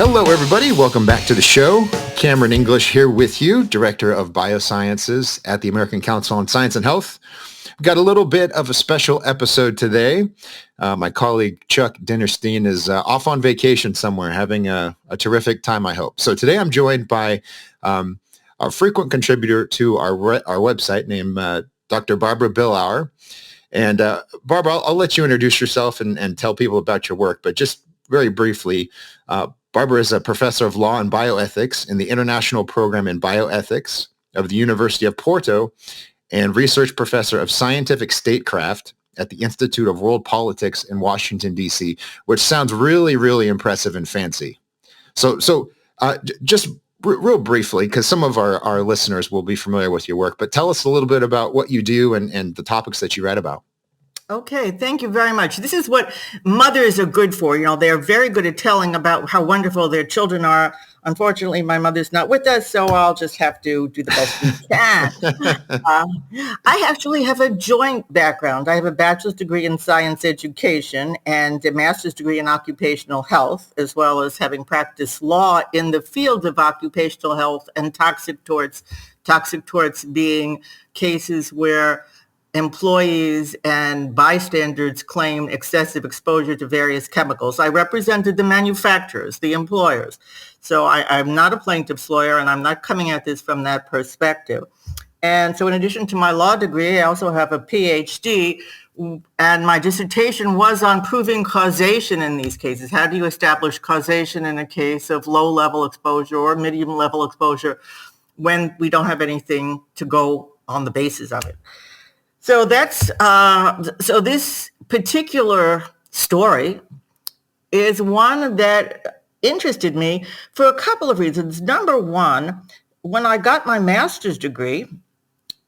Hello, everybody. Welcome back to the show. Cameron English here with you, Director of Biosciences at the American Council on Science and Health. We've got a little bit of a special episode today. My colleague Chuck Dinnerstein is off on vacation somewhere, having a terrific time, I hope. So today I'm joined by a frequent contributor to our website named Dr. Barbara Billauer. And Barbara, I'll let you introduce yourself and tell people about your work, but just very briefly, Barbara is a professor of law and bioethics in the International Program in Bioethics of the University of Porto and research professor of scientific statecraft at the Institute of World Politics in Washington, D.C., which sounds really, really impressive and fancy. So just real briefly, because some of our listeners will be familiar with your work, but tell us a little bit about what you do and the topics that you write about. Okay, thank you very much. This is what mothers are good for. You know, they're very good at telling about how wonderful their children are. Unfortunately, my mother's not with us, so I'll just have to do the best we can. I actually have a joint background. I have a bachelor's degree in science education and a master's degree in occupational health, as well as having practiced law in the field of occupational health and toxic torts. Toxic torts being cases where employees and bystanders claim excessive exposure to various chemicals. I represented the manufacturers, the employers. So I'm not a plaintiff's lawyer, and I'm not coming at this from that perspective. And so in addition to my law degree, I also have a PhD, and my dissertation was on proving causation in these cases. How do you establish causation in a case of low-level exposure or medium-level exposure when we don't have anything to go on the basis of it? So so this particular story is one that interested me for a couple of reasons. Number one, when I got my master's degree,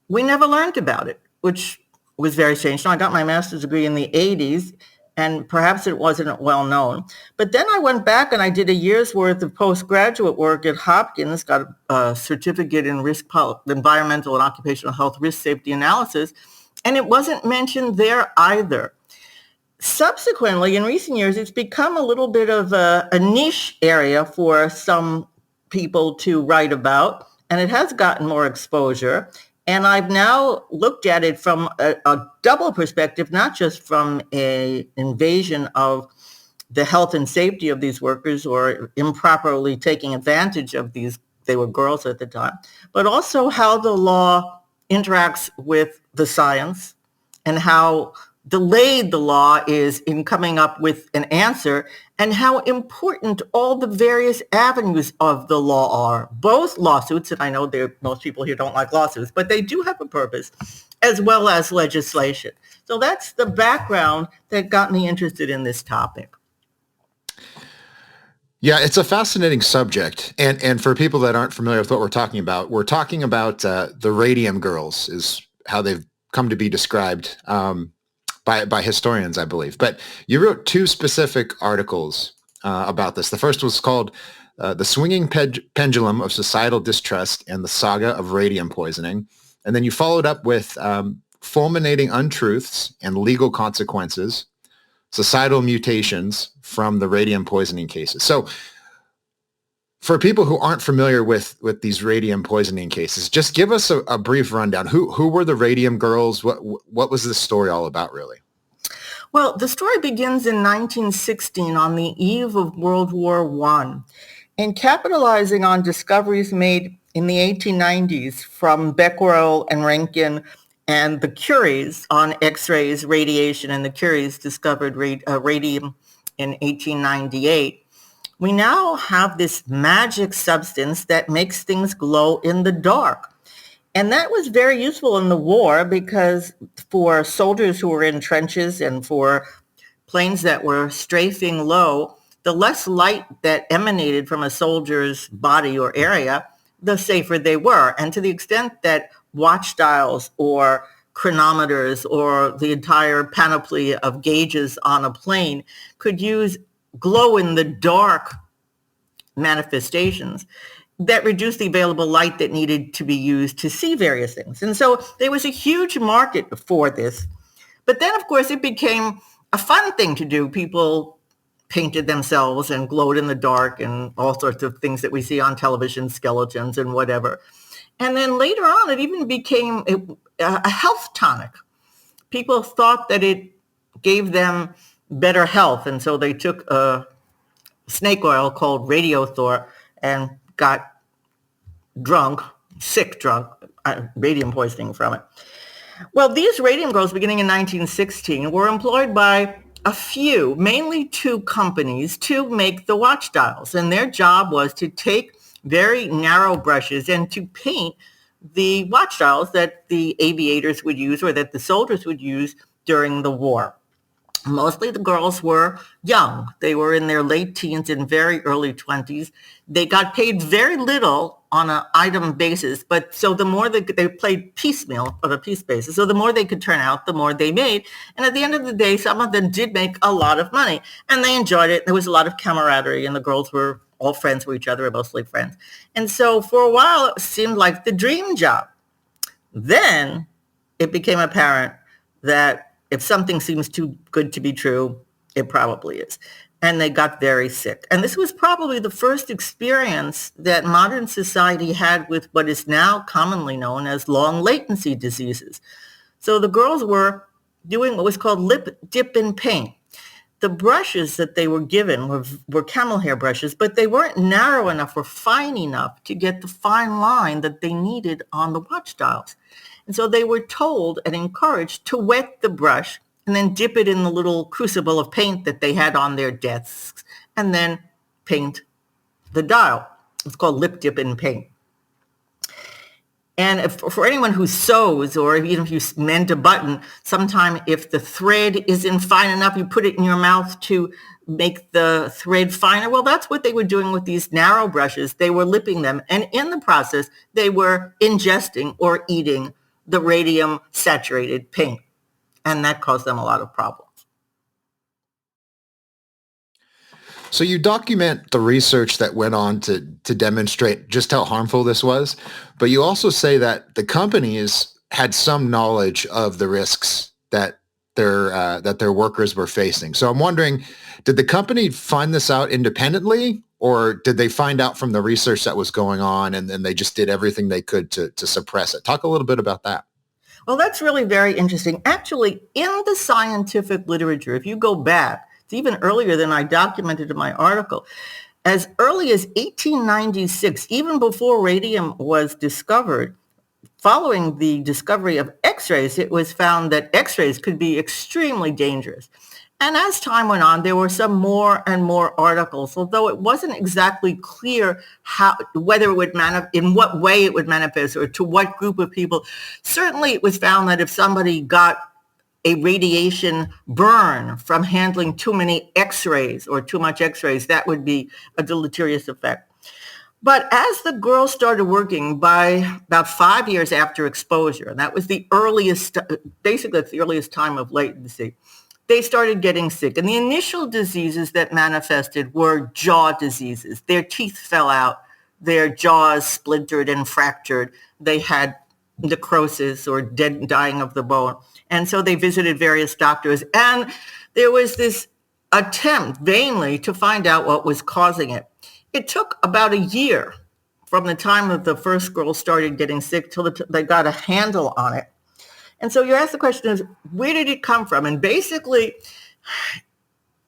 we never learned about it, which was very strange. So I got my master's degree in the 80s, and perhaps it wasn't well known. But then I went back and I did a year's worth of postgraduate work at Hopkins, got a certificate in environmental and occupational health risk safety analysis, and it wasn't mentioned there either. Subsequently, in recent years, it's become a little bit of a niche area for some people to write about, and it has gotten more exposure. And I've now looked at it from a double perspective, not just from an invasion of the health and safety of these workers or improperly taking advantage of these, they were girls at the time, but also how the law interacts with the science and how delayed the law is in coming up with an answer, and how important all the various avenues of the law are, both lawsuits, and I know most people here don't like lawsuits, but they do have a purpose, as well as legislation. So that's the background that got me interested in this topic. Yeah, it's a fascinating subject. And for people that aren't familiar with what we're talking about the Radium Girls is how they've come to be described by historians, I believe. But you wrote two specific articles about this. The first was called The Swinging Pendulum of Societal Distrust and the Saga of Radium Poisoning. And then you followed up with Fulminating Untruths and Legal Consequences, Societal Mutations from the Radium Poisoning Cases. So for people who aren't familiar with these radium poisoning cases, just give us a brief rundown. Who were the Radium Girls? What was this story all about, really? Well, the story begins in 1916 on the eve of World War I, and capitalizing on discoveries made in the 1890s from Becquerel and Roentgen and the Curies on X-rays, radiation, and the Curies discovered radium in 1898. We now have this magic substance that makes things glow in the dark. And that was very useful in the war because for soldiers who were in trenches and for planes that were strafing low, the less light that emanated from a soldier's body or area, the safer they were. And to the extent that watch dials or chronometers or the entire panoply of gauges on a plane could use glow-in-the-dark manifestations that reduced the available light that needed to be used to see various things. And so there was a huge market for this. But then, of course, it became a fun thing to do. People painted themselves and glowed in the dark and all sorts of things that we see on television, skeletons and whatever. And then later on, it even became a health tonic. People thought that it gave them better health, and so they took a snake oil called Radiothor and got sick drunk, radium poisoning from it. Well, these Radium Girls, beginning in 1916, were employed by a few, mainly two companies, to make the watch dials. And their job was to take very narrow brushes and to paint the watch dials that the aviators would use or that the soldiers would use during the war. Mostly the girls were young. They were in their late teens and very early 20s. They got paid very little on an item basis, but so the more they played piecemeal on a piece basis, so the more they could turn out, the more they made. And at the end of the day, some of them did make a lot of money, and they enjoyed it. There was a lot of camaraderie, and the girls were all friends with each other, mostly friends. And so for a while, it seemed like the dream job. Then it became apparent that if something seems too good to be true, it probably is. And they got very sick. And this was probably the first experience that modern society had with what is now commonly known as long latency diseases. So the girls were doing what was called lip dip in paint. The brushes that they were given were camel hair brushes, but they weren't narrow enough or fine enough to get the fine line that they needed on the watch dials. And so they were told and encouraged to wet the brush and then dip it in the little crucible of paint that they had on their desks and then paint the dial. It's called lip dip in paint. And for anyone who sews, or even if you mend a button, sometime if the thread isn't fine enough, you put it in your mouth to make the thread finer. Well, that's what they were doing with these narrow brushes. They were lipping them. And in the process, they were ingesting or eating the radium saturated paint. And that caused them a lot of problems. So you document the research that went on to demonstrate just how harmful this was, but you also say that the companies had some knowledge of the risks that their workers were facing. So I'm wondering, did the company find this out independently, or did they find out from the research that was going on and then they just did everything they could to suppress it? Talk a little bit about that. Well, that's really very interesting. Actually, in the scientific literature, if you go back, it's even earlier than I documented in my article, as early as 1896, even before radium was discovered, following the discovery of X-rays, it was found that X-rays could be extremely dangerous. And as time went on, there were some more and more articles, although it wasn't exactly clear whether it would in what way it would manifest or to what group of people. Certainly it was found that if somebody got a radiation burn from handling too many X-rays or too much X-rays, that would be a deleterious effect. But as the girls started working by about 5 years after exposure, and that was the earliest, basically it's the earliest time of latency, they started getting sick. And the initial diseases that manifested were jaw diseases. Their teeth fell out, their jaws splintered and fractured. They had necrosis or dying of the bone. And so they visited various doctors. And there was this attempt vainly to find out what was causing it. It took about a year from the time that the first girl started getting sick till they got a handle on it. And so you ask the question is, where did it come from? And basically,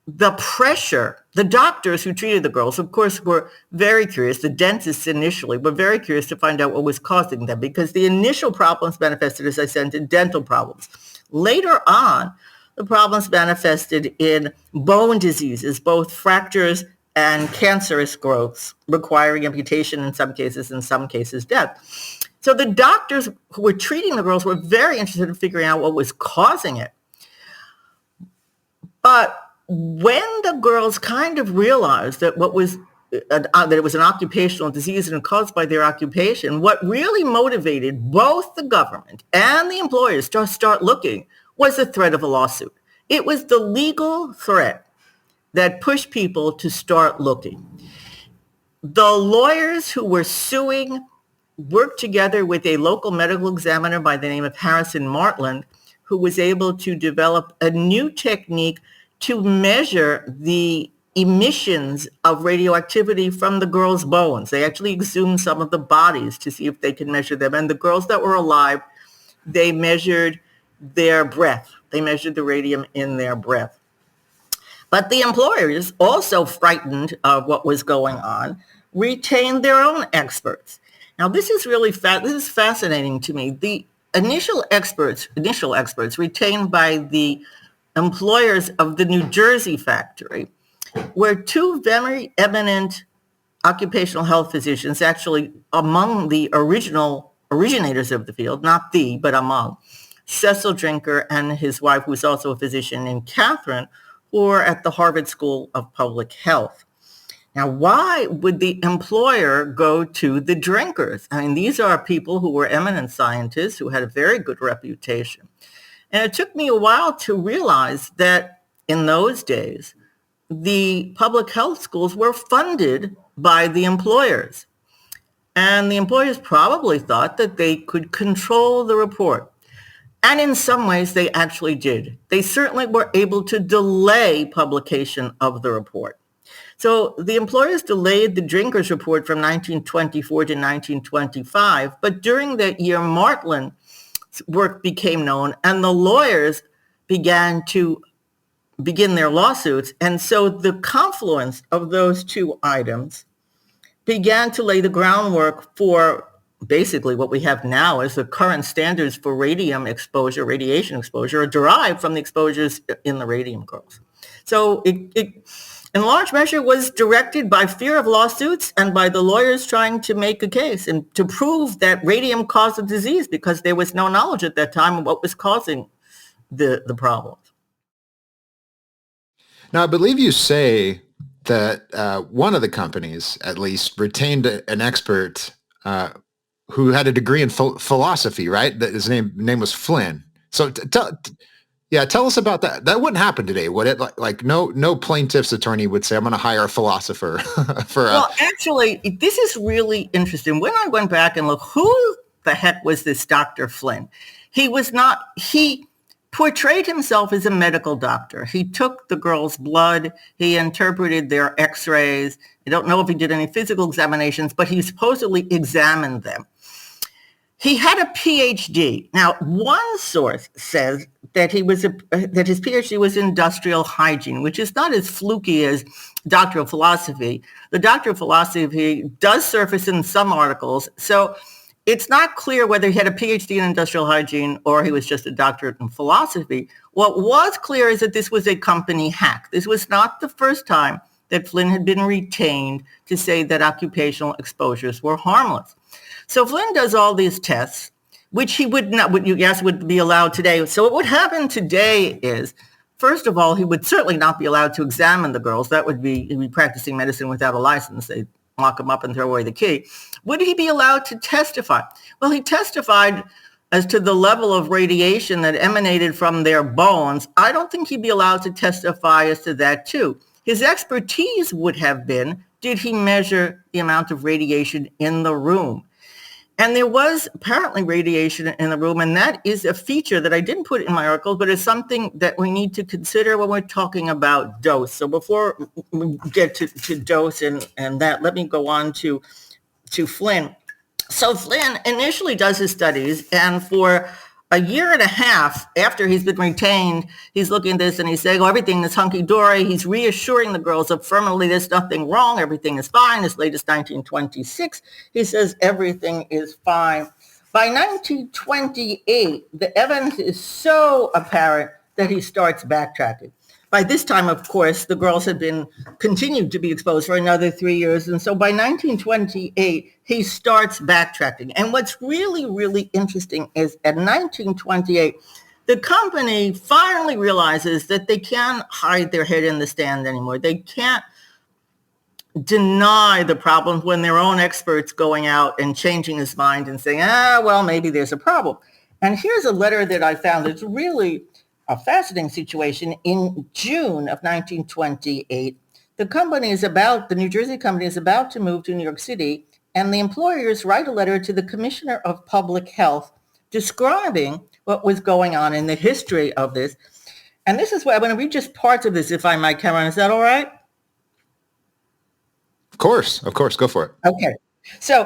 the pressure, the doctors who treated the girls, of course, were very curious. The dentists initially were very curious to find out what was causing them because the initial problems manifested, as I said, in dental problems. Later on, the problems manifested in bone diseases, both fractures and cancerous growths requiring amputation in some cases death. So the doctors who were treating the girls were very interested in figuring out what was causing it. But when the girls kind of realized that that it was an occupational disease and caused by their occupation, what really motivated both the government and the employers to start looking was the threat of a lawsuit. It was the legal threat that pushed people to start looking. The lawyers who were suing worked together with a local medical examiner by the name of Harrison Martland, who was able to develop a new technique to measure the emissions of radioactivity from the girls' bones. They actually exhumed some of the bodies to see if they could measure them. And the girls that were alive, they measured their breath. They measured the radium in their breath. But the employers, also frightened of what was going on, retained their own experts. Now, this is really this is fascinating to me. The initial experts retained by the employers of the New Jersey factory were two very eminent occupational health physicians, actually among the originators of the field, not the, but among, Cecil Drinker and his wife, who was also a physician, named Catherine, who were at the Harvard School of Public Health. Now, why would the employer go to the Drinkers? I mean, these are people who were eminent scientists who had a very good reputation. And it took me a while to realize that in those days, the public health schools were funded by the employers. And the employers probably thought that they could control the report. And in some ways, they actually did. They certainly were able to delay publication of the report. So the employers delayed the Drinkers report from 1924 to 1925. But during that year, Martlin's work became known, and the lawyers began their lawsuits. And so the confluence of those two items began to lay the groundwork for basically what we have now as the current standards for radiation exposure are derived from the exposures in the Radium Girls. So it in large measure was directed by fear of lawsuits and by the lawyers trying to make a case and to prove that radium caused the disease, because there was no knowledge at that time of what was causing the problems. Now, I believe you say that one of the companies, at least, retained an expert who had a degree in philosophy, right? That his name was Flynn. So tell us about that. That wouldn't happen today, would it? Like no plaintiff's attorney would say, I'm going to hire a philosopher for Well, actually, this is really interesting. When I went back and looked, who the heck was this Dr. Flynn? He portrayed himself as a medical doctor. He took the girls' blood. He interpreted their x-rays. I don't know if he did any physical examinations, but he supposedly examined them. He had a PhD. Now, one source says that that his PhD was industrial hygiene, which is not as fluky as doctor of philosophy. The doctor of philosophy does surface in some articles, so it's not clear whether he had a PhD in industrial hygiene or he was just a doctorate in philosophy. What was clear is that this was a company hack. This was not the first time that Flynn had been retained to say that occupational exposures were harmless. So Flynn does all these tests, which he would be allowed today. So what would happen today is, first of all, he would certainly not be allowed to examine the girls. He'd be practicing medicine without a license. They'd lock him up and throw away the key. Would he be allowed to testify? Well, he testified as to the level of radiation that emanated from their bones. I don't think he'd be allowed to testify as to that too. His expertise would have been, did he measure the amount of radiation in the room? And there was apparently radiation in the room, and that is a feature that I didn't put in my article, but it's something that we need to consider when we're talking about dose. So before we get to dose and that, let me go on to Flynn. So Flynn initially does his studies, and for a year and a half after he's been retained, he's looking at this and he's saying, everything is hunky-dory. He's reassuring the girls affirmatively there's nothing wrong. Everything is fine. As late as 1926, he says everything is fine. By 1928, the evidence is so apparent that he starts backtracking. By this time, of course, the girls had continued to be exposed for another 3 years. And so by 1928, he starts backtracking. And what's really, really interesting is at 1928, the company finally realizes that they can't hide their head in the sand anymore. They can't deny the problems when their own experts going out and changing his mind and saying, well, maybe there's a problem. And here's a letter that I found that's really a fascinating situation. In June of 1928, the New Jersey company is about to move to New York City, and the employers write a letter to the Commissioner of Public Health describing what was going on in the history of this. And this is where I'm going to read just parts of this, if I might, Cameron. Is that all right? Of course. Go for it. Okay. So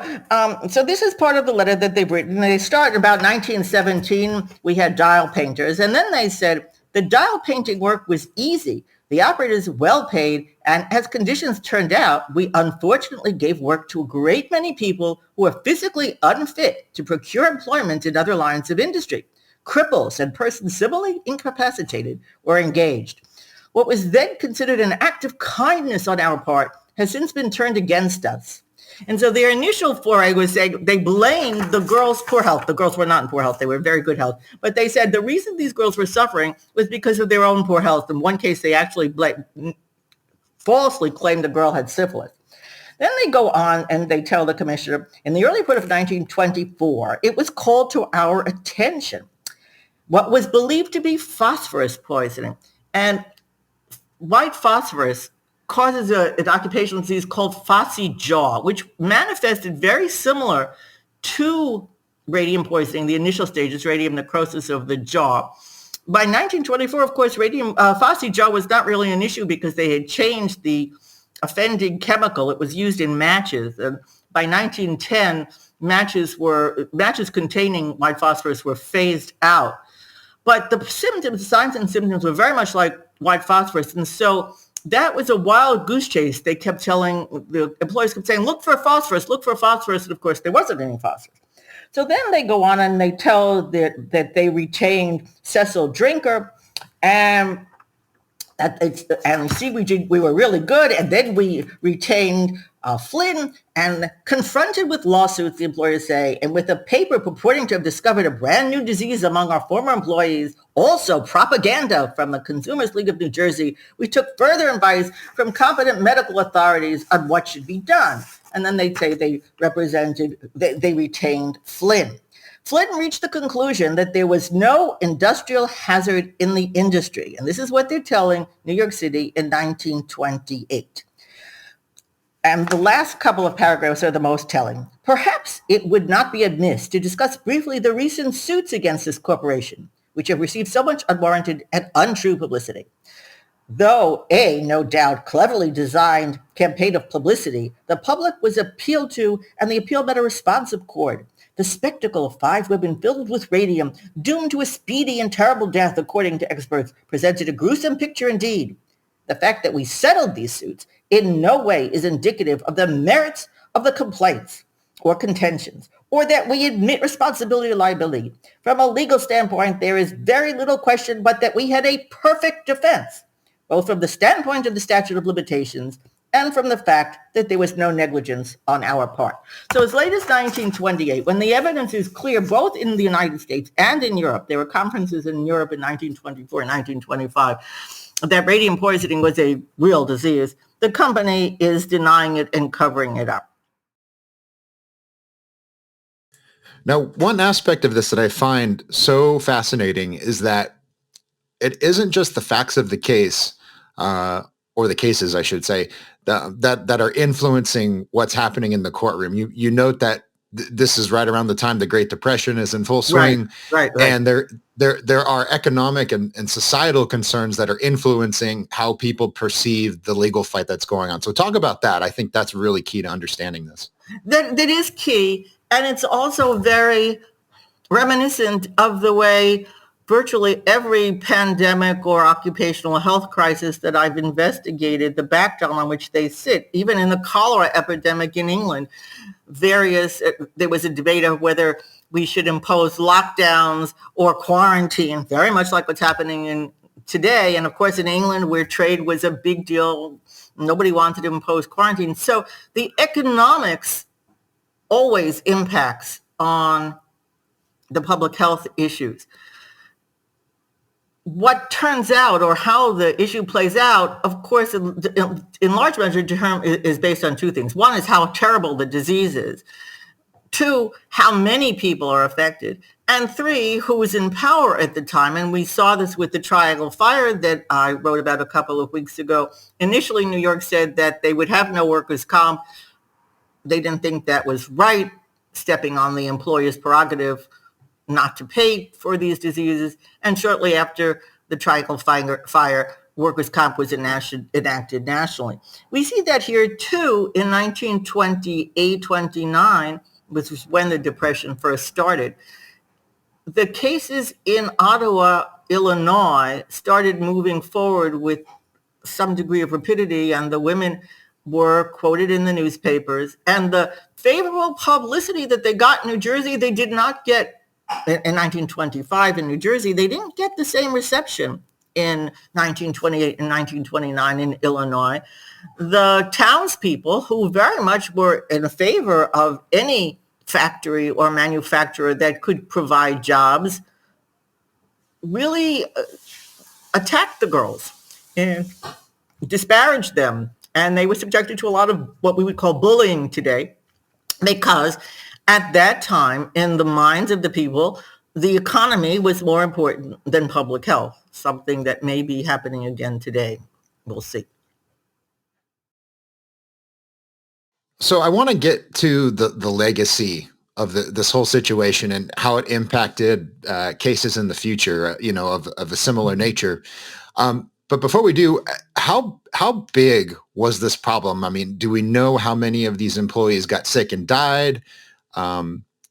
this is part of the letter that they've written. They start about 1917. We had dial painters. And then they said the dial painting work was easy. The operators well paid. And as conditions turned out, we unfortunately gave work to a great many people who were physically unfit to procure employment in other lines of industry. Cripples and persons civilly incapacitated were engaged. What was then considered an act of kindness on our part has since been turned against us. And so their initial foray was they blamed the girls' poor health. The girls were not in poor health. They were in very good health. But they said the reason these girls were suffering was because of their own poor health. In one case, they actually falsely claimed the girl had syphilis. Then they go on and they tell the commissioner, in the early part of 1924, it was called to our attention what was believed to be phosphorus poisoning. And white phosphorus causes an occupational disease called phossy jaw, which manifested very similar to radium poisoning, the initial stages, radium necrosis of the jaw. By 1924, of course, phossy jaw was not really an issue because they had changed the offending chemical. It was used in matches. And by 1910, matches containing white phosphorus were phased out. But the signs and symptoms were very much like white phosphorus. And so that was a wild goose chase. They kept telling, the employees kept saying, look for phosphorus. And of course, there wasn't any phosphorus. So then they go on and they tell that they retained Cecil Drinker and we were really good. And then we retained Flynn, and confronted with lawsuits, the employers say, and with a paper purporting to have discovered a brand new disease among our former employees, also propaganda from the Consumers League of New Jersey, we took further advice from competent medical authorities on what should be done. And then they say they retained Flynn. Flynn reached the conclusion that there was no industrial hazard in the industry. And this is what they're telling New York City in 1928. And the last couple of paragraphs are the most telling. Perhaps it would not be amiss to discuss briefly the recent suits against this corporation, which have received so much unwarranted and untrue publicity. Though a, no doubt, cleverly designed campaign of publicity, the public was appealed to, and the appeal met a responsive chord. The spectacle of 5 women filled with radium, doomed to a speedy and terrible death, according to experts, presented a gruesome picture indeed. The fact that we settled these suits in no way is indicative of the merits of the complaints or contentions, or that we admit responsibility or liability. From a legal standpoint, there is very little question but that we had a perfect defense, both from the standpoint of the statute of limitations and from the fact that there was no negligence on our part. So as late as 1928, when the evidence is clear, both in the United States and in Europe, there were conferences in Europe in 1924 and 1925, that radium poisoning was a real disease, the company is denying it and covering it up. Now, one aspect of this that I find so fascinating is that it isn't just the facts of the case, or the cases, I should say, that are influencing what's happening in the courtroom. You note that this is right around the time the Great Depression is in full swing, right. And there are economic and societal concerns that are influencing how people perceive the legal fight that's going on. So talk about that. I think that's really key to understanding this. That is key, and it's also very reminiscent of the way virtually every pandemic or occupational health crisis that I've investigated, the background on which they sit, even in the cholera epidemic in England, there was a debate of whether we should impose lockdowns or quarantine, very much like what's happening today. And of course, in England, where trade was a big deal, nobody wanted to impose quarantine. So the economics always impacts on the public health issues. What turns out, or how the issue plays out, of course, in large measure is based on 2 things. One is how terrible the disease is. 2, how many people are affected. And 3, who was in power at the time. And we saw this with the Triangle Fire that I wrote about a couple of weeks ago. Initially, New York said that they would have no workers' comp. They didn't think that was right, stepping on the employer's prerogative not to pay for these diseases. And shortly after the Triangle Fire, workers' comp was enacted nationally. We see that here too in 1928-29, which was when the Depression first started. The cases in Ottawa, Illinois, started moving forward with some degree of rapidity, and the women were quoted in the newspapers. And the favorable publicity that they got in New Jersey, they did not get in 1925 in New Jersey. They didn't get the same reception in 1928 and 1929 in Illinois. The townspeople, who very much were in favor of any factory or manufacturer that could provide jobs, really attacked the girls and disparaged them. And they were subjected to a lot of what we would call bullying today, because at that time, in the minds of the people, the economy was more important than public health, something that may be happening again today. We'll see. So I want to get to the legacy of this whole situation and how it impacted cases in the future, of a similar nature. But before we do, how big was this problem? I mean, do we know how many of these employees got sick and died?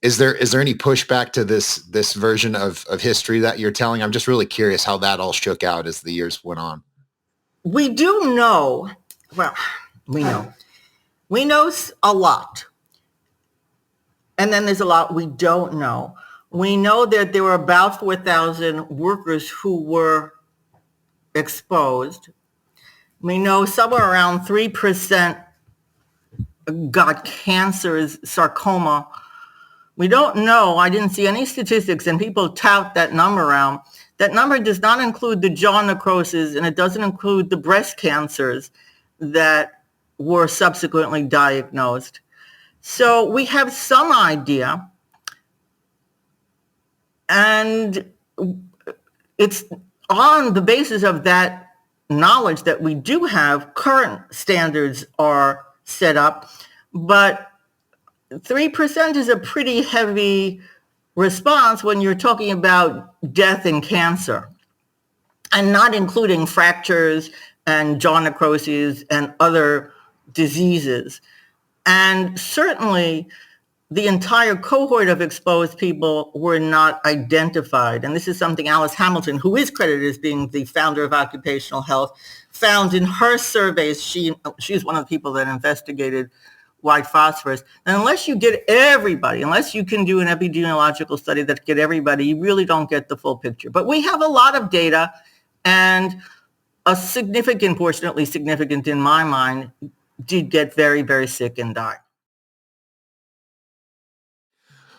Is there any pushback to this version of history that you're telling? I'm just really curious how that all shook out as the years went on. We do know, well, we know a lot. And then there's a lot we don't know. We know that there were about 4,000 workers who were exposed. We know somewhere around 3% got cancers, sarcoma. We don't know. I didn't see any statistics, and people tout that number around. That number does not include the jaw necrosis, and it doesn't include the breast cancers that were subsequently diagnosed. So we have some idea, and it's on the basis of that knowledge that we do have, current standards are set up, but 3% is a pretty heavy response when you're talking about death and cancer, and not including fractures and jaw necroses and other diseases. And certainly the entire cohort of exposed people were not identified. And this is something Alice Hamilton, who is credited as being the founder of occupational health, found in her surveys. She's one of the people that investigated white phosphorus. And unless you get everybody, unless you can do an epidemiological study that get everybody, you really don't get the full picture. But we have a lot of data, and a significant portion, at least significant in my mind, did get very, very sick and die.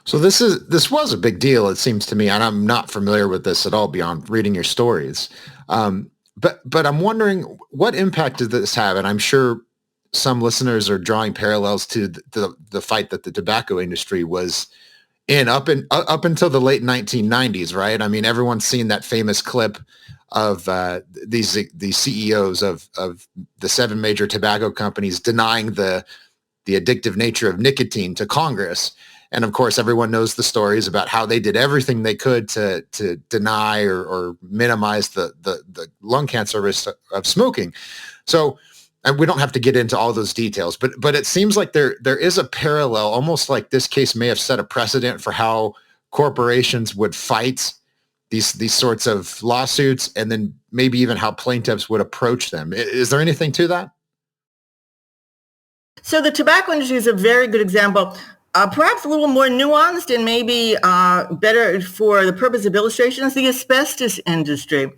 So this was a big deal, it seems to me, and I'm not familiar with this at all beyond reading your stories. But I'm wondering, what impact did this have? And I'm sure some listeners are drawing parallels to the fight that the tobacco industry was in up until the late 1990s, right? I mean, everyone's seen that famous clip of these CEOs of the 7 major tobacco companies denying the addictive nature of nicotine to Congress. And of course, everyone knows the stories about how they did everything they could to deny or minimize the lung cancer risk of smoking. So, and we don't have to get into all those details, but it seems like there is a parallel, almost like this case may have set a precedent for how corporations would fight these sorts of lawsuits, and then maybe even how plaintiffs would approach them. Is there anything to that? So the tobacco industry is a very good example. Perhaps a little more nuanced and maybe better for the purpose of illustration is the asbestos industry.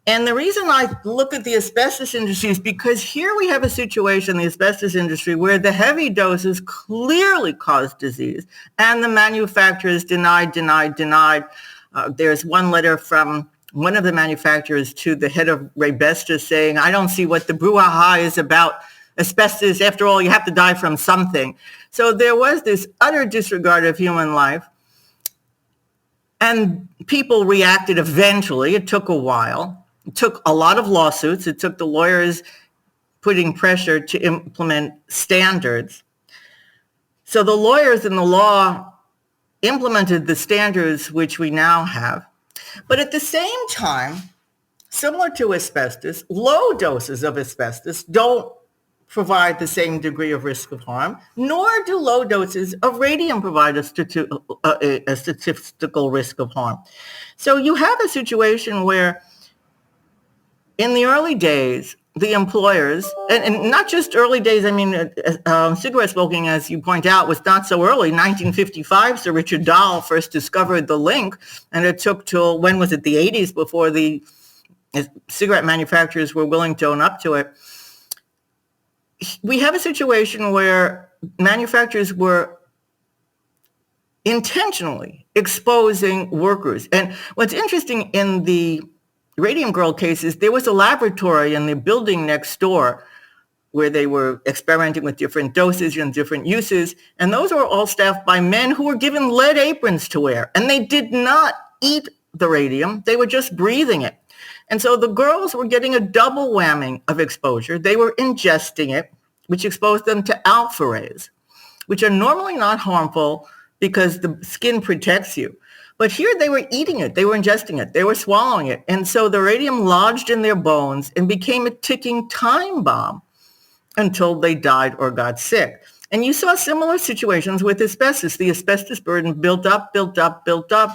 And the reason I look at the asbestos industry is because here we have a situation in the asbestos industry where the heavy doses clearly cause disease, and the manufacturers denied. There's one letter from one of the manufacturers to the head of Raybestos saying, I don't see what the brouhaha is about asbestos. After all, you have to die from something. So there was this utter disregard of human life, and people reacted eventually. It took a while. It took a lot of lawsuits. It took the lawyers putting pressure to implement standards. So the lawyers and the law implemented the standards which we now have. But at the same time, Similar to asbestos, low doses of asbestos don't provide the same degree of risk of harm, nor do low doses of radium provide a statistical risk of harm. So you have a situation where in the early days, the employers, and not just early days, I mean, cigarette smoking, as you point out, was not so early. 1955, Sir Richard Dahl first discovered the link, and it took till, when was it, the 80s before the cigarette manufacturers were willing to own up to it. We have a situation where manufacturers were intentionally exposing workers. And what's interesting in the Radium Girl cases, there was a laboratory in the building next door where they were experimenting with different dosage and different uses. And those were all staffed by men who were given lead aprons to wear. And they did not eat the radium. They were just breathing it. And so the girls were getting a double whammy of exposure. They were ingesting it, which exposed them to alpha rays, which are normally not harmful because the skin protects you. But here they were eating it, they were ingesting it, they were swallowing it. And so the radium lodged in their bones and became a ticking time bomb until they died or got sick. And you saw similar situations with asbestos. The asbestos burden built up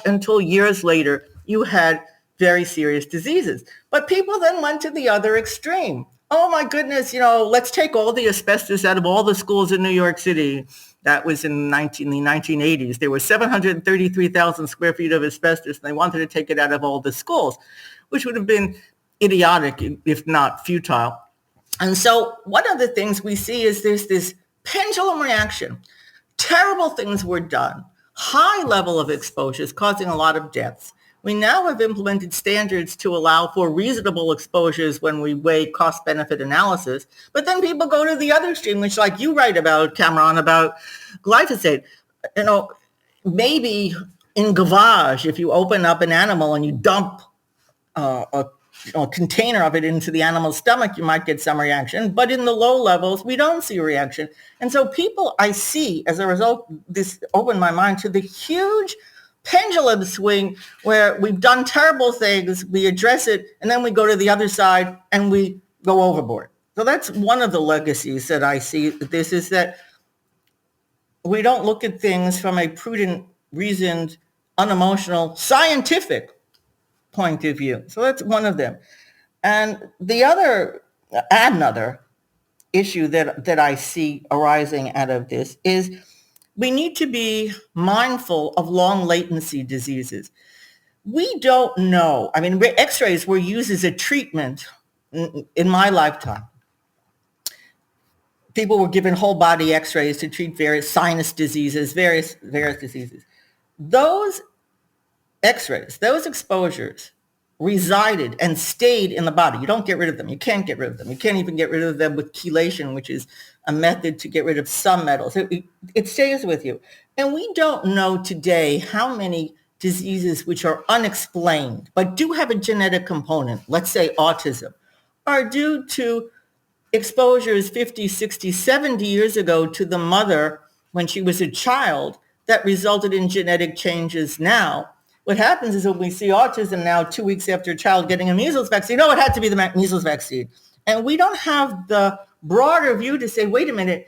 until years later you had very serious diseases. But people then went to the other extreme. Oh my goodness, let's take all the asbestos out of all the schools in New York City. That was in the 1980s. There were 733,000 square feet of asbestos, and they wanted to take it out of all the schools, which would have been idiotic, if not futile. And so one of the things we see is there's this pendulum reaction. Terrible things were done. High level of exposures causing a lot of deaths. We now have implemented standards to allow for reasonable exposures when we weigh cost-benefit analysis. But then people go to the other extreme, which like you write about, Cameron, about glyphosate. Maybe in gavage, if you open up an animal and you dump a container of it into the animal's stomach, you might get some reaction. But in the low levels, we don't see a reaction. And so people I see, as a result, this opened my mind to the huge pendulum swing where we've done terrible things, we address it, and then we go to the other side and we go overboard. So that's one of the legacies that I see. This is that we don't look at things from a prudent, reasoned, unemotional, scientific point of view. So that's one of them. And another issue that I see arising out of this is we need to be mindful of long latency diseases. We don't know. I mean, x-rays were used as a treatment in my lifetime. People were given whole body x-rays to treat various sinus diseases, various diseases. Those x-rays, those exposures resided and stayed in the body. You don't get rid of them. You can't get rid of them. You can't even get rid of them with chelation, which is a method to get rid of some metals. It stays with you. And we don't know today how many diseases which are unexplained, but do have a genetic component, let's say autism, are due to exposures 50, 60, 70 years ago to the mother when she was a child that resulted in genetic changes now. What happens is when we see autism now 2 weeks after a child getting a measles vaccine, it had to be the measles vaccine. And we don't have the broader view to say, wait a minute,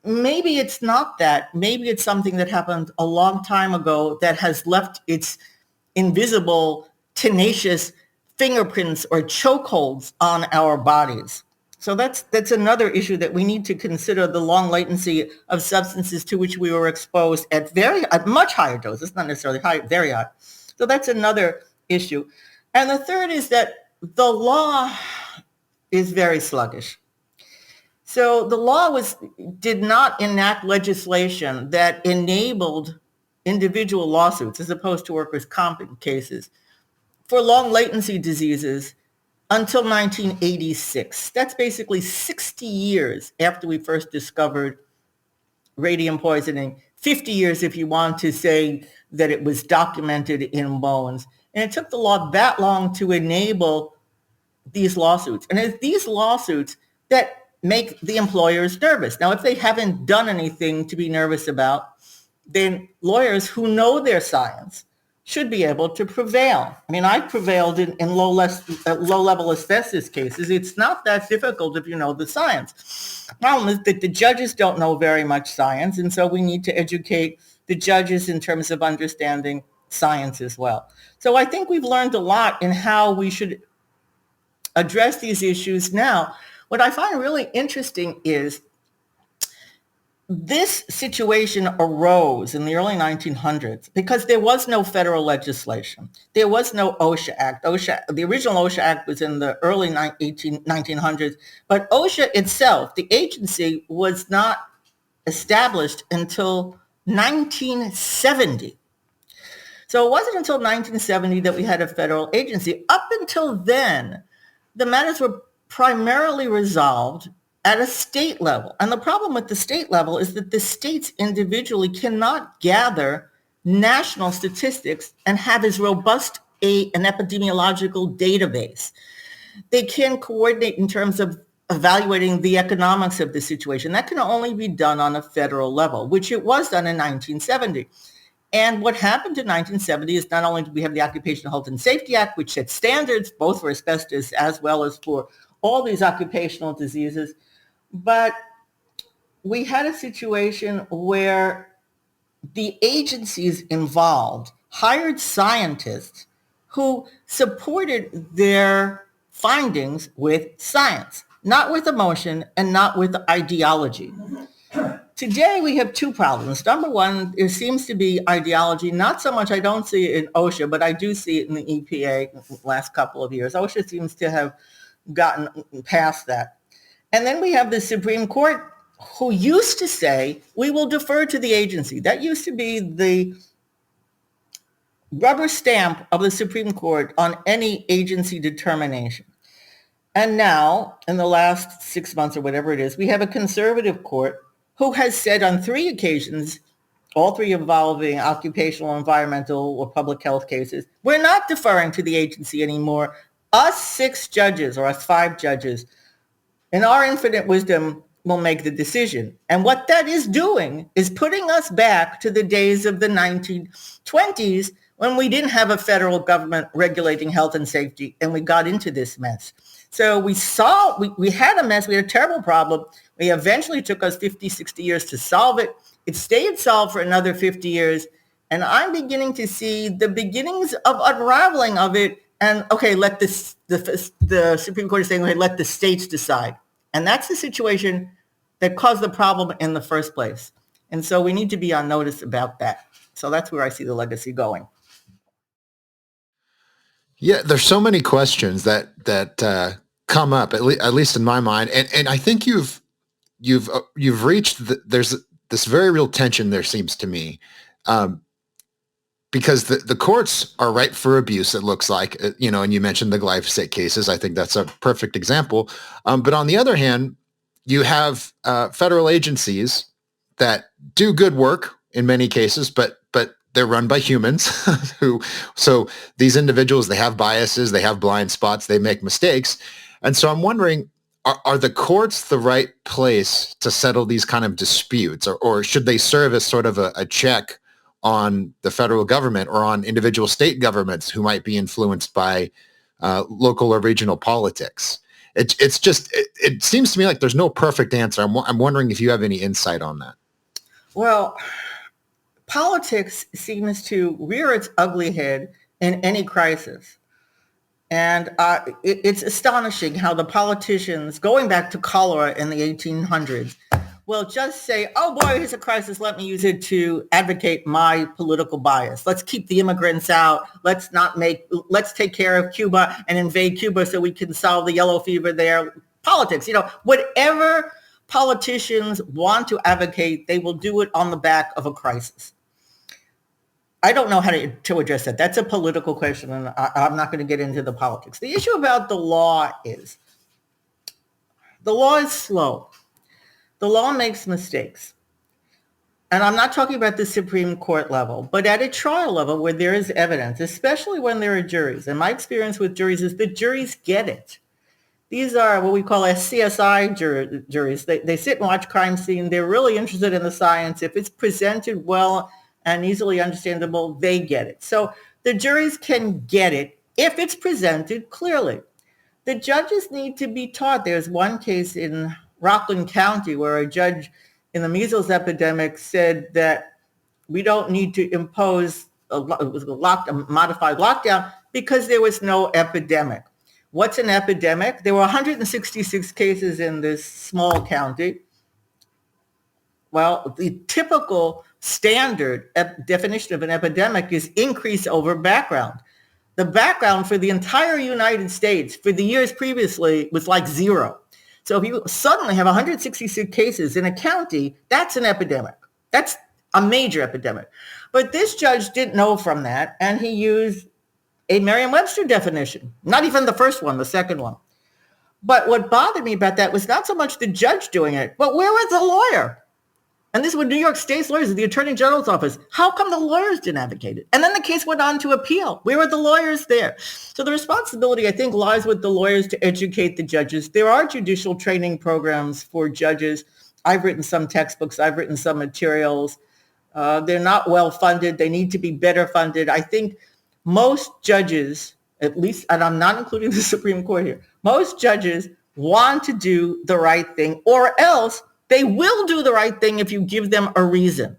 maybe it's not that. Maybe it's something that happened a long time ago that has left its invisible, tenacious fingerprints or chokeholds on our bodies. So that's another issue that we need to consider, the long latency of substances to which we were exposed at much higher doses, not necessarily high, very high. So that's another issue. And the third is that the law is very sluggish. So the law did not enact legislation that enabled individual lawsuits as opposed to workers' comp cases for long latency diseases until 1986. That's basically 60 years after we first discovered radium poisoning, 50 years if you want to say that it was documented in bones. And it took the law that long to enable these lawsuits. And it's these lawsuits that make the employers nervous. Now, if they haven't done anything to be nervous about, then lawyers who know their science should be able to prevail. I mean, I prevailed in low-level asbestos cases. It's not that difficult if you know the science. The problem is that the judges don't know very much science, and so we need to educate the judges in terms of understanding science as well. So I think we've learned a lot in how we should address these issues now. What I find really interesting is this situation arose in the early 1900s because there was no federal legislation. There was no OSHA Act. The original OSHA Act was in the early 1900s, but OSHA itself, the agency, was not established until 1970. So it wasn't until 1970 that we had a federal agency. Up until then, the matters were primarily resolved at a state level. And the problem with the state level is that the states individually cannot gather national statistics and have as robust an epidemiological database. They can coordinate in terms of evaluating the economics of the situation. That can only be done on a federal level, which it was done in 1970. And what happened in 1970 is not only do we have the Occupational Health and Safety Act, which sets standards both for asbestos as well as for all these occupational diseases, but we had a situation where the agencies involved hired scientists who supported their findings with science, not with emotion and not with ideology. Today, we have two problems. Number one, there seems to be ideology. Not so much, I don't see it in OSHA, but I do see it in the EPA in the last couple of years. OSHA seems to have gotten past that. And then we have the Supreme Court, who used to say, we will defer to the agency. That used to be the rubber stamp of the Supreme Court on any agency determination. And now, in the last 6 months or whatever it is, we have a conservative court who has said on 3 occasions, all 3 involving occupational, environmental, or public health cases, we're not deferring to the agency anymore. Us 6 judges or us 5 judges, in our infinite wisdom, will make the decision. And what that is doing is putting us back to the days of the 1920s when we didn't have a federal government regulating health and safety, and we got into this mess. So we had a mess. We had a terrible problem. We eventually took us 50, 60 years to solve it. It stayed solved for another 50 years. And I'm beginning to see the beginnings of unraveling of it. And okay, the Supreme Court is saying, okay, let the states decide. And that's the situation that caused the problem in the first place. And so we need to be on notice about that. So that's where I see the legacy going. Yeah, there's so many questions that come up, at least in my mind, and I think you've reached there's this very real tension there seems to me, because the courts are ripe for abuse. It looks like, and you mentioned the glyphosate cases. I think that's a perfect example. But on the other hand, you have federal agencies that do good work in many cases, but they're run by humans so these individuals, they have biases, they have blind spots, they make mistakes. And so I'm wondering, are the courts the right place to settle these kind of disputes, or should they serve as sort of a check on the federal government or on individual state governments who might be influenced by local or regional politics? It seems to me like there's no perfect answer. I'm wondering if you have any insight on that. Well, politics seems to rear its ugly head in any crisis. And it's astonishing how the politicians, going back to cholera in the 1800s, will just say, oh boy, here's a crisis. Let me use it to advocate my political bias. Let's keep the immigrants out. Let's take care of Cuba and invade Cuba so we can solve the yellow fever there. Politics, whatever politicians want to advocate, they will do it on the back of a crisis. I don't know how to address that. That's a political question, and I'm not going to get into the politics. The issue about the law is slow. The law makes mistakes. And I'm not talking about the Supreme Court level, but at a trial level where there is evidence, especially when there are juries. And my experience with juries is the juries get it. These are what we call CSI juries. They sit and watch crime scene. They're really interested in the science. If it's presented well and easily understandable, they get it. So The juries can get it if it's presented clearly. The judges need to be taught. There's one case in Rockland County where a judge in the measles epidemic said that we don't need to impose a modified lockdown because there was no epidemic. What's an epidemic? There were 166 cases in this small county. Well, the typical standard definition of an epidemic is increase over background. The background for the entire United States for the years previously was like zero. So if you suddenly have 166 cases in a county, that's an epidemic. That's a major epidemic. But this judge didn't know from that, and he used a Merriam-Webster definition, not even the first one, the second one. But what bothered me about that was not so much the judge doing it, but where was the lawyer? And this was New York State's lawyers, the Attorney General's office. How come the lawyers didn't advocate it? And then the case went on to appeal. Where were the lawyers there? So the responsibility, I think, lies with the lawyers to educate the judges. There are judicial training programs for judges. I've written some textbooks. I've written some materials. They're not well funded. They need to be better funded. I think most judges, at least, and I'm not including the Supreme Court here, most judges want to do the right thing, or else they will do the right thing if you give them a reason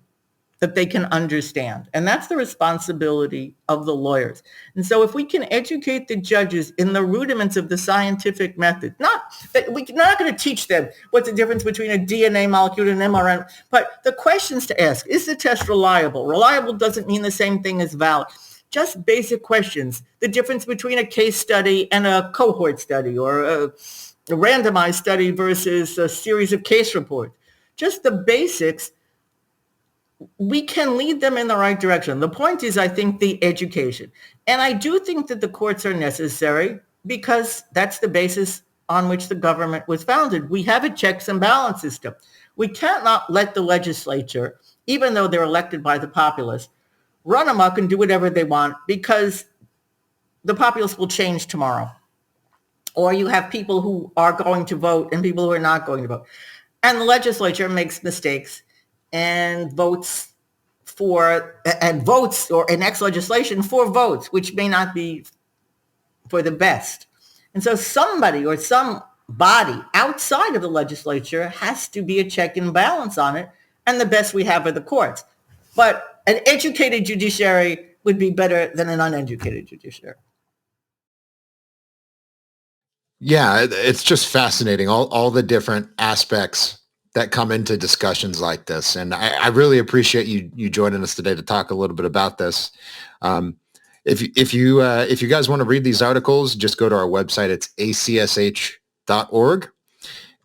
that they can understand. And that's the responsibility of the lawyers. And so if we can educate the judges in the rudiments of the scientific method, we're not going to teach them what's the difference between a DNA molecule and an mRNA, but the questions to ask: is the test reliable? Reliable doesn't mean the same thing as valid. Just basic questions. The difference between a case study and a cohort study, or a randomized study versus a series of case reports. Just the basics. We can lead them in the right direction. The point is, I think, the education. And I do think that the courts are necessary because that's the basis on which the government was founded. We have a checks and balance system. We can't not let the legislature, even though they're elected by the populace, run amok and do whatever they want, because the populace will change tomorrow. Or you have people who are going to vote and people who are not going to vote. And the legislature makes mistakes and votes or enacts legislation for votes, which may not be for the best. And so somebody or some body outside of the legislature has to be a check and balance on it. And the best we have are the courts. But an educated judiciary would be better than an uneducated judiciary. Yeah, it's just fascinating, all the different aspects that come into discussions like this. And I really appreciate you joining us today to talk a little bit about this. If you guys want to read these articles, just go to our website. It's ACSH.org.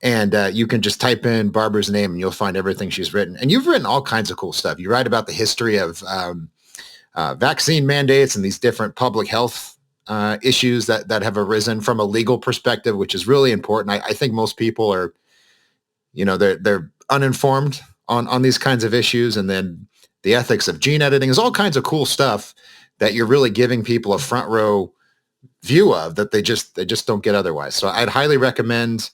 And you can just type in Barbara's name and you'll find everything she's written. And you've written all kinds of cool stuff. You write about the history of vaccine mandates and these different public health issues that have arisen from a legal perspective, which is really important. I think most people are, they're uninformed on these kinds of issues. And then the ethics of gene editing is all kinds of cool stuff that you're really giving people a front row view of that they just don't get otherwise. So I'd highly recommend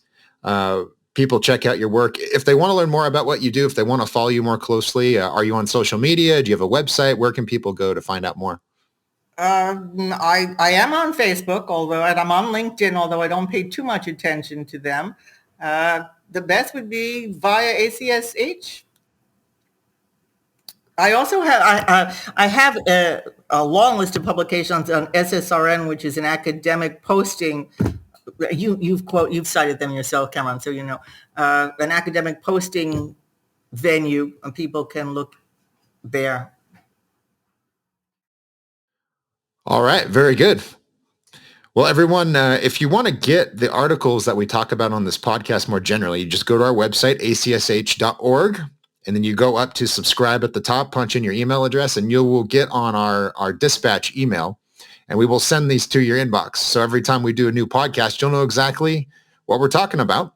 people check out your work. If they want to learn more about what you do, if they want to follow you more closely, are you on social media? Do you have a website? Where can people go to find out more? I am on Facebook, and I'm on LinkedIn, although I don't pay too much attention to them. The best would be via ACSH. I also have a long list of publications on SSRN, which is an academic posting. You've cited them yourself, Cameron, so an academic posting venue, and people can look there. All right. Very good. Well, everyone, if you want to get the articles that we talk about on this podcast more generally, you just go to our website, ACSH.org, and then you go up to subscribe at the top, punch in your email address, and you will get on our dispatch email, and we will send these to your inbox. So every time we do a new podcast, you'll know exactly what we're talking about.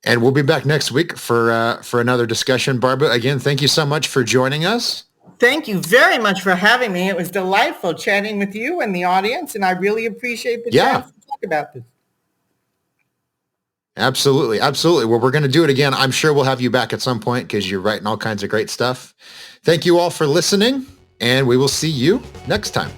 And we'll be back next week for another discussion. Barbara, again, thank you so much for joining us. Thank you very much for having me. It was delightful chatting with you and the audience, and I really appreciate the chance to talk about this. Absolutely. Absolutely. Well, we're going to do it again. I'm sure we'll have you back at some point because you're writing all kinds of great stuff. Thank you all for listening, and we will see you next time.